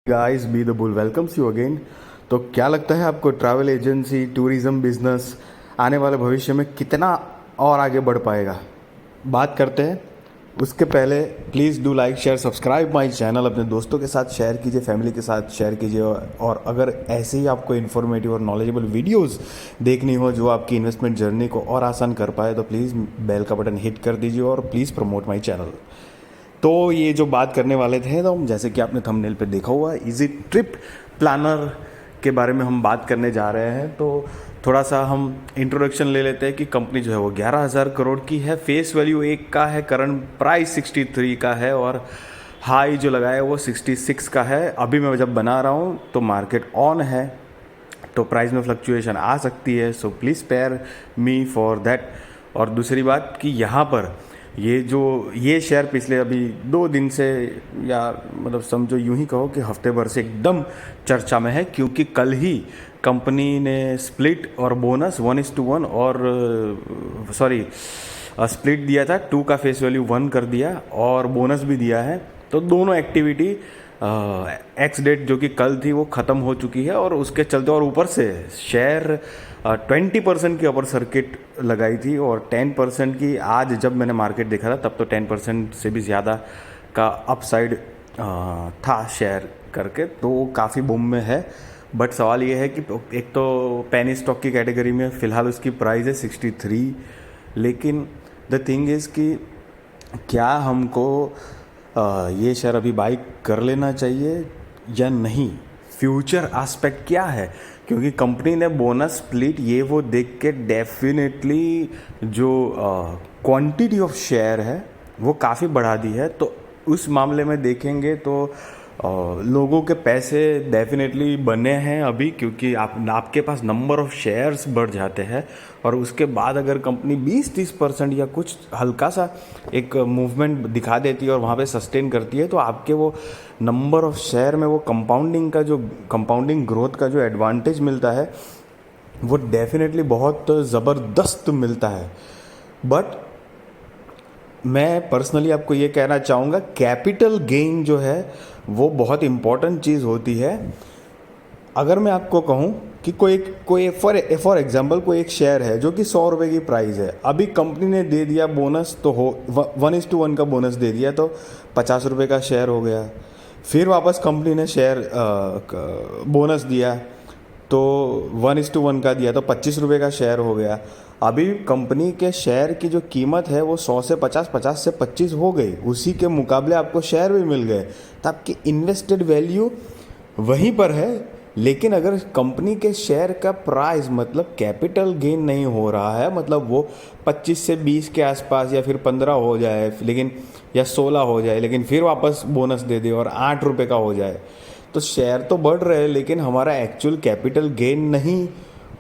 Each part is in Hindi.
Guys be the bull welcomes you again. तो क्या लगता है आपको ट्रैवल एजेंसी टूरिज्म बिजनेस आने वाले भविष्य में कितना और आगे बढ़ पाएगा? बात करते हैं। उसके पहले please do like share subscribe my channel, अपने दोस्तों के साथ शेयर कीजिए, फैमिली के साथ शेयर कीजिए। और अगर ऐसे ही आपको इन्फॉर्मेटिव और नॉलेजेबल वीडियोस देखनी हो जो आपकी इन्वेस्टमेंट जर्नी को और आसान कर पाए तो प्लीज़ बेल का बटन हिट कर दीजिए और प्लीज़ प्रमोट माय चैनल। तो ये जो बात करने वाले थे, तो जैसे कि आपने थंबनेल पे देखा हुआ, इजी ट्रिप प्लानर के बारे में हम बात करने जा रहे हैं। तो थोड़ा सा हम इंट्रोडक्शन ले लेते हैं कि कंपनी जो है वो 11,000 करोड़ की है, फेस वैल्यू 1 का है, करंट प्राइस 63 का है और हाई जो लगाया है वो 66 का है। अभी मैं जब बना रहा हूँ तो मार्केट ऑन है, तो प्राइस में फ्लक्चुएशन आ सकती है, so please spare me for that. और दूसरी बात कि यहाँ पर ये शेयर पिछले अभी 2 दिन से, या मतलब समझो यूं ही कहो कि हफ्ते भर से एकदम चर्चा में है, क्योंकि कल ही कंपनी ने स्प्लिट और बोनस 1:1 और स्प्लिट दिया था, 2 का फेस वैल्यू 1 कर दिया और बोनस भी दिया है। तो दोनों एक्टिविटी एक्स डेट जो कि कल थी वो ख़त्म हो चुकी है और उसके चलते, और ऊपर से शेयर 20% की अपर सर्किट लगाई थी और 10% की, आज जब मैंने मार्केट देखा था तब तो 10% से भी ज़्यादा का अपसाइड था शेयर करके, तो काफ़ी बूम में है। बट सवाल ये है कि एक तो पेनी स्टॉक की कैटेगरी में फ़िलहाल उसकी प्राइस है 63, लेकिन द थिंग इज़ कि क्या हमको ये शेयर अभी बाई कर लेना चाहिए या नहीं, फ्यूचर एस्पेक्ट क्या है? क्योंकि कंपनी ने बोनस स्प्लिट ये वो देख के डेफिनेटली जो क्वांटिटी ऑफ शेयर है वो काफ़ी बढ़ा दी है। तो उस मामले में देखेंगे तो लोगों के पैसे डेफिनेटली बने हैं अभी, क्योंकि आपके पास नंबर ऑफ शेयर्स बढ़ जाते हैं और उसके बाद अगर कंपनी 20-30% या कुछ हल्का सा एक मूवमेंट दिखा देती है और वहाँ पे सस्टेन करती है, तो आपके वो नंबर ऑफ शेयर में वो कंपाउंडिंग ग्रोथ का जो एडवांटेज मिलता है वो डेफिनेटली बहुत ज़बरदस्त मिलता है। बट मैं पर्सनली आपको ये कहना चाहूँगा, कैपिटल गेन जो है वो बहुत इम्पॉर्टेंट चीज़ होती है। अगर मैं आपको कहूँ कि कोई फॉर एग्जांपल कोई एक शेयर है जो कि 100 रुपये की प्राइस है, अभी कंपनी ने दे दिया बोनस, तो 1:1 का बोनस दे दिया तो 50 रुपये का शेयर हो गया। फिर वापस कंपनी ने शेयर बोनस दिया तो 1:1 का दिया तो 25 रुपये का शेयर हो गया। अभी कंपनी के शेयर की जो कीमत है वो 100 से 50, 50 से 25 हो गई, उसी के मुकाबले आपको शेयर भी मिल गए, तो आपकी इन्वेस्टेड वैल्यू वहीं पर है। लेकिन अगर कंपनी के शेयर का प्राइस मतलब कैपिटल गेन नहीं हो रहा है, मतलब वो 25 से 20 के आसपास या फिर 15 हो जाए, लेकिन या 16 हो जाए, लेकिन फिर वापस बोनस दे दे और 8 रुपये का हो जाए, तो शेयर तो बढ़ रहे हैं लेकिन हमारा एक्चुअल कैपिटल गेन नहीं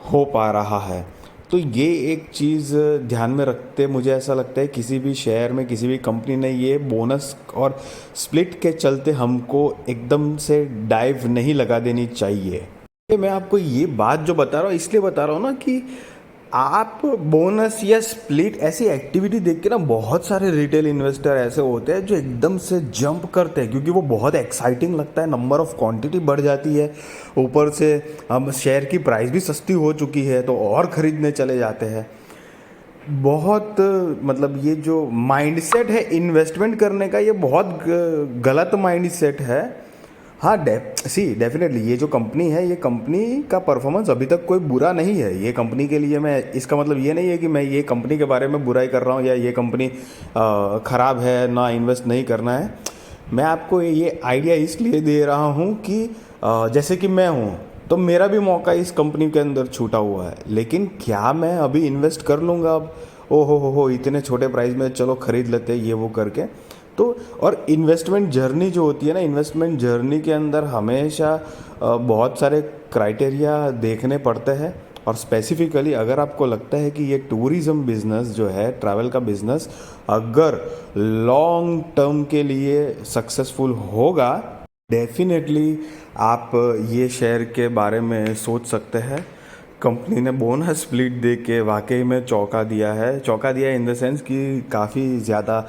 हो पा रहा है। तो ये एक चीज़ ध्यान में रखते मुझे ऐसा लगता है किसी भी शेयर में, किसी भी कंपनी ने ये बोनस और स्प्लिट के चलते हमको एकदम से डाइव नहीं लगा देनी चाहिए। मैं आपको ये बात जो बता रहा हूँ इसलिए बता रहा हूँ ना कि आप बोनस या स्प्लिट ऐसी एक्टिविटी देख के ना, बहुत सारे रिटेल इन्वेस्टर ऐसे होते हैं जो एकदम से जंप करते हैं क्योंकि वो बहुत एक्साइटिंग लगता है, नंबर ऑफ क्वांटिटी बढ़ जाती है, ऊपर से हम शेयर की प्राइस भी सस्ती हो चुकी है तो और ख़रीदने चले जाते हैं। बहुत मतलब ये जो माइंडसेट है इन्वेस्टमेंट करने का, ये बहुत गलत माइंडसेट है। हाँ, डेफिनेटली ये जो कंपनी है, ये कंपनी का परफॉर्मेंस अभी तक कोई बुरा नहीं है। ये कंपनी के लिए मैं, इसका मतलब ये नहीं है कि मैं ये कंपनी के बारे में बुराई कर रहा हूँ या ये कंपनी ख़राब है ना इन्वेस्ट नहीं करना है। मैं आपको ये आइडिया इसलिए दे रहा हूँ कि जैसे कि मैं हूँ तो मेरा भी मौका इस कंपनी के अंदर छूटा हुआ है, लेकिन क्या मैं अभी इन्वेस्ट कर लूँगा अब, ओ हो इतने छोटे प्राइस में चलो ख़रीद लेते ये वो करके? तो और इन्वेस्टमेंट जर्नी जो होती है ना, इन्वेस्टमेंट जर्नी के अंदर हमेशा बहुत सारे क्राइटेरिया देखने पड़ते हैं। और स्पेसिफिकली अगर आपको लगता है कि ये टूरिज़्म बिज़नेस जो है, ट्रैवल का बिज़नेस अगर लॉन्ग टर्म के लिए सक्सेसफुल होगा, डेफिनेटली आप ये शेयर के बारे में सोच सकते हैं। कंपनी ने बोनस स्प्लिट दे के वाकई में चौंका दिया है इन द सेंस कि काफ़ी ज़्यादा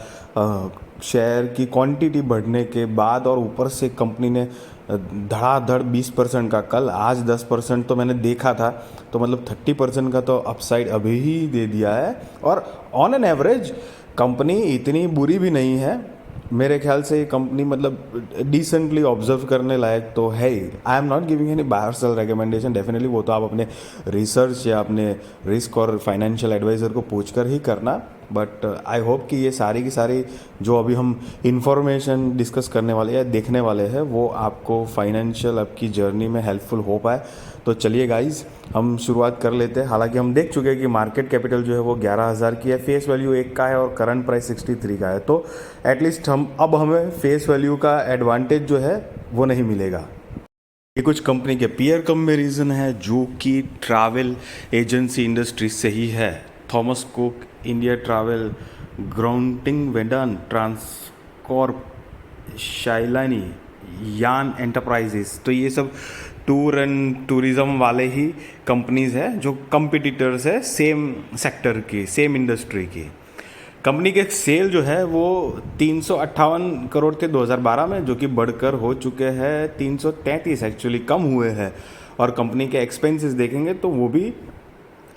शेयर की क्वांटिटी बढ़ने के बाद और ऊपर से कंपनी ने धड़ाधड़ 20% का, कल आज 10% तो मैंने देखा था, तो मतलब 30% का तो अपसाइड अभी ही दे दिया है। और ऑन एन एवरेज कंपनी इतनी बुरी भी नहीं है मेरे ख्याल से। कंपनी मतलब डिसेंटली ऑब्जर्व करने लायक तो है ही। I am not giving any buy और सेल रिकमेंडेशन, डेफिनेटली वो तो आप अपने रिसर्च या अपने रिस्क और फाइनेंशियल एडवाइज़र को पूछ कर ही करना। बट आई होप कि ये सारी की सारी जो अभी हम इंफॉर्मेशन डिस्कस करने वाले या देखने वाले हैं वो आपको फाइनेंशियल आपकी जर्नी में हेल्पफुल हो पाए। तो चलिए गाइज हम शुरुआत कर लेते हैं। हालांकि हम देख चुके हैं कि मार्केट कैपिटल जो है वो 11,000 की है, फेस वैल्यू 1 का है और करंट प्राइस 63 का है। तो एटलीस्ट हमें फेस वैल्यू का एडवांटेज जो है वो नहीं मिलेगा। ये कुछ कंपनी के पीयर कंपैरिजन है जो कि ट्रैवल एजेंसी इंडस्ट्री से ही है। थॉमस कुक, इंडिया ट्रैवल, ग्राउंटिंग वेडन, ट्रांसकॉर्प, शाइलानी, यान एंटरप्राइजेस, तो ये सब टूर एंड टूरिज़्म वाले ही कंपनीज़ हैं जो कंपिटिटर्स है सेम सेक्टर की, सेम इंडस्ट्री की। कंपनी के सेल जो है वो 358 करोड़ थे 2012 में, जो कि बढ़कर हो चुके हैं 333, एक्चुअली कम हुए हैं। और कंपनी के एक्सपेंसेस देखेंगे तो वो भी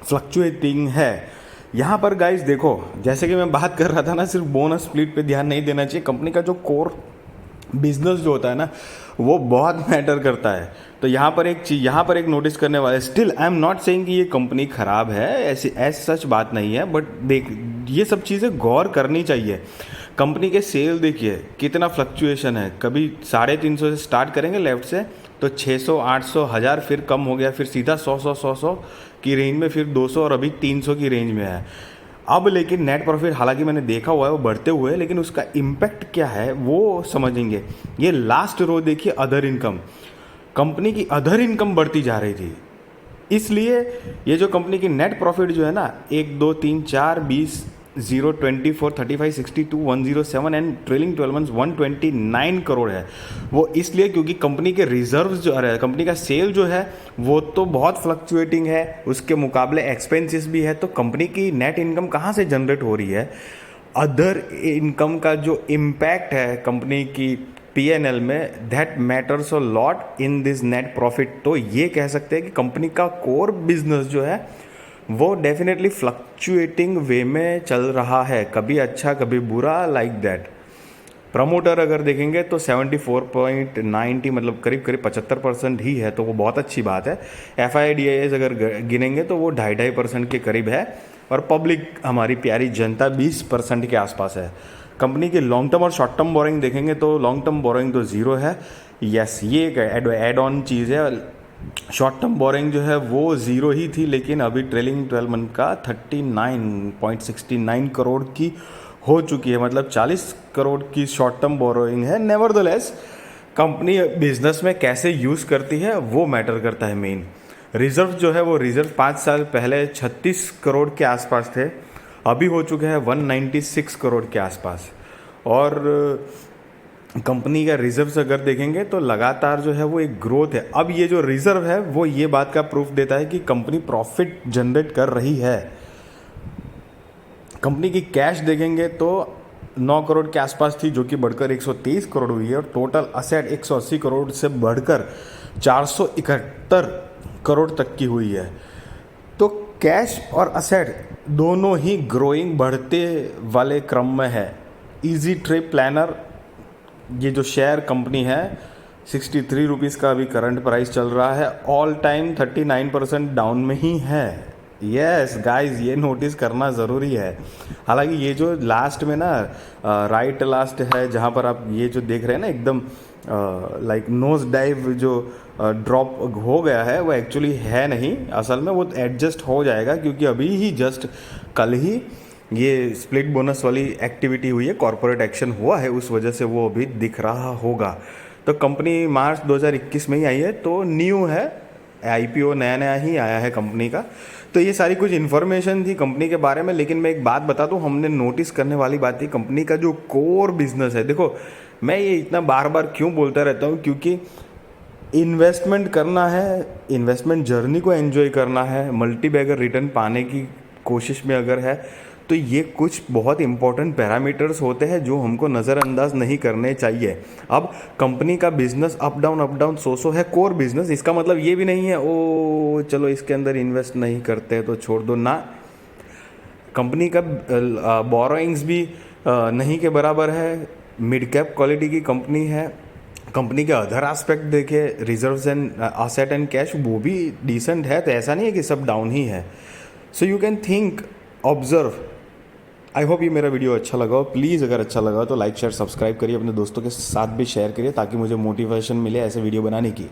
फ्लक्चुएटिंग है। यहाँ पर गाइस देखो, जैसे कि मैं बात कर रहा था ना, सिर्फ बोनस स्प्लिट पे ध्यान नहीं देना चाहिए। कंपनी का जो कोर बिजनेस जो होता है ना वो बहुत मैटर करता है। तो यहाँ पर एक चीज़, यहाँ पर एक नोटिस करने वाले, still I am not saying कि ये कंपनी ख़राब है, ऐसी सच बात नहीं है, बट देख ये सब चीज़ें गौर करनी चाहिए। कंपनी के सेल देखिए कितना फ्लक्चुएशन है, कभी 350 से स्टार्ट करेंगे लेफ्ट से तो 600, 800, 1000, फिर कम हो गया, फिर सीधा 100 की रेंज में, फिर 200 और अभी 300 की रेंज में है। अब लेकिन नेट प्रॉफिट हालांकि मैंने देखा हुआ है वो बढ़ते हुए, लेकिन उसका इम्पैक्ट क्या है वो समझेंगे। ये लास्ट रो देखिए, अदर इनकम, कंपनी की अदर इनकम बढ़ती जा रही थी, इसलिए ये जो कंपनी की नेट प्रॉफिट जो है ना 1, 2, 3, 4, 20, 0, 24, 35, 62, 107 एंड ट्रेलिंग 12 मंथ्स 129 करोड़ है। वो इसलिए क्योंकि कंपनी के रिजर्व्स जो है, कंपनी का सेल जो है वो तो बहुत फ्लक्चुएटिंग है, उसके मुकाबले एक्सपेंसेस भी है। तो कंपनी की नेट इनकम कहाँ से जनरेट हो रही है? अदर इनकम का जो इम्पैक्ट है कंपनी की पीएनएल में, that matters a lot in this net profit. तो ये कह सकते हैं कि कंपनी का कोर बिजनेस जो है वो डेफिनेटली फ्लक्चुएटिंग वे में चल रहा है, कभी अच्छा कभी बुरा, लाइक दैट। प्रमोटर अगर देखेंगे तो 74.90, मतलब करीब करीब 75% ही है, तो वो बहुत अच्छी बात है। FIDIS अगर गिनेंगे तो वो 2.5% के करीब है। और पब्लिक हमारी प्यारी जनता 20% के आसपास है। कंपनी के लॉन्ग टर्म और शॉर्ट टर्म बोरिंग देखेंगे तो लॉन्ग टर्म बोरिंग तो ज़ीरो है, यस ये एक एड ऑन चीज़ है। शॉर्ट टर्म बोरिंग जो है वो ज़ीरो ही थी, लेकिन अभी ट्रेलिंग 12 मंथ का 39.69 करोड़ की हो चुकी है, मतलब 40 करोड़ की शॉर्ट टर्म बोरोइंग है। नेवरदलेस कंपनी बिजनेस में कैसे यूज़ करती है वो मैटर करता है मेन। रिजर्व जो है वो रिजर्व 5 साल पहले 36 करोड़ के आसपास थे, अभी हो चुके हैं 196 करोड़ के आसपास। और कंपनी का रिजर्व्स अगर देखेंगे तो लगातार जो है वो एक ग्रोथ है। अब ये जो रिजर्व है वो ये बात का प्रूफ देता है कि कंपनी प्रॉफिट जनरेट कर रही है। कंपनी की कैश देखेंगे तो 9 करोड़ के आसपास थी, जो कि बढ़कर 123 करोड़ हुई है। और टोटल असेट 180 करोड़ से बढ़कर 471 करोड़ तक की हुई है। तो कैश और असेट दोनों ही ग्रोइंग, बढ़ते वाले क्रम में है। इजी ट्रिप प्लानर, ये जो शेयर कंपनी है 63 रुपीज़ का अभी करंट प्राइस चल रहा है, ऑल टाइम 39% डाउन में ही है। यस गाइस, ये नोटिस करना ज़रूरी है। हालांकि ये जो लास्ट में ना राइट लास्ट है, जहाँ पर आप ये जो देख रहे हैं ना एकदम लाइक नोज डाइव जो ड्रॉप हो गया है, वो एक्चुअली है नहीं, असल में वो एडजस्ट हो जाएगा, क्योंकि अभी ही जस्ट कल ही ये स्प्लिट बोनस वाली एक्टिविटी हुई है, कॉर्पोरेट एक्शन हुआ है, उस वजह से वो अभी दिख रहा होगा। तो कंपनी मार्च 2021 में ही आई है, तो न्यू है, IPO नया नया ही आया है कंपनी का। तो ये सारी कुछ इन्फॉर्मेशन थी कंपनी के बारे में। लेकिन मैं एक बात बता दूं, हमने नोटिस करने वाली बात थी कंपनी का जो कोर बिजनेस है। देखो मैं ये इतना बार बार क्यों बोलता रहता हूँ, क्योंकि इन्वेस्टमेंट करना है, इन्वेस्टमेंट जर्नी को एंजॉय करना है, मल्टी बैगर रिटर्न पाने की कोशिश में अगर है तो ये कुछ बहुत इंपॉर्टेंट पैरामीटर्स होते हैं जो हमको नज़रअंदाज नहीं करने चाहिए। अब कंपनी का बिजनेस अप डाउन सो है कोर बिजनेस, इसका मतलब ये भी नहीं है ओ चलो इसके अंदर इन्वेस्ट नहीं करते तो छोड़ दो ना। कंपनी का बोरोइंग्स भी नहीं के बराबर है, मिड कैप क्वालिटी की कंपनी है। कंपनी के अदर एस्पेक्ट देखे, reserves and asset and cash, वो भी डिसेंट है, तो ऐसा नहीं है कि सब डाउन ही है। So you can think, observe. I hope ये मेरा वीडियो अच्छा लगा हो। प्लीज़ अगर अच्छा लगा हो तो लाइक शेयर सब्सक्राइब करिए, अपने दोस्तों के साथ भी शेयर करिए ताकि मुझे मोटिवेशन मिले ऐसे वीडियो बनाने की।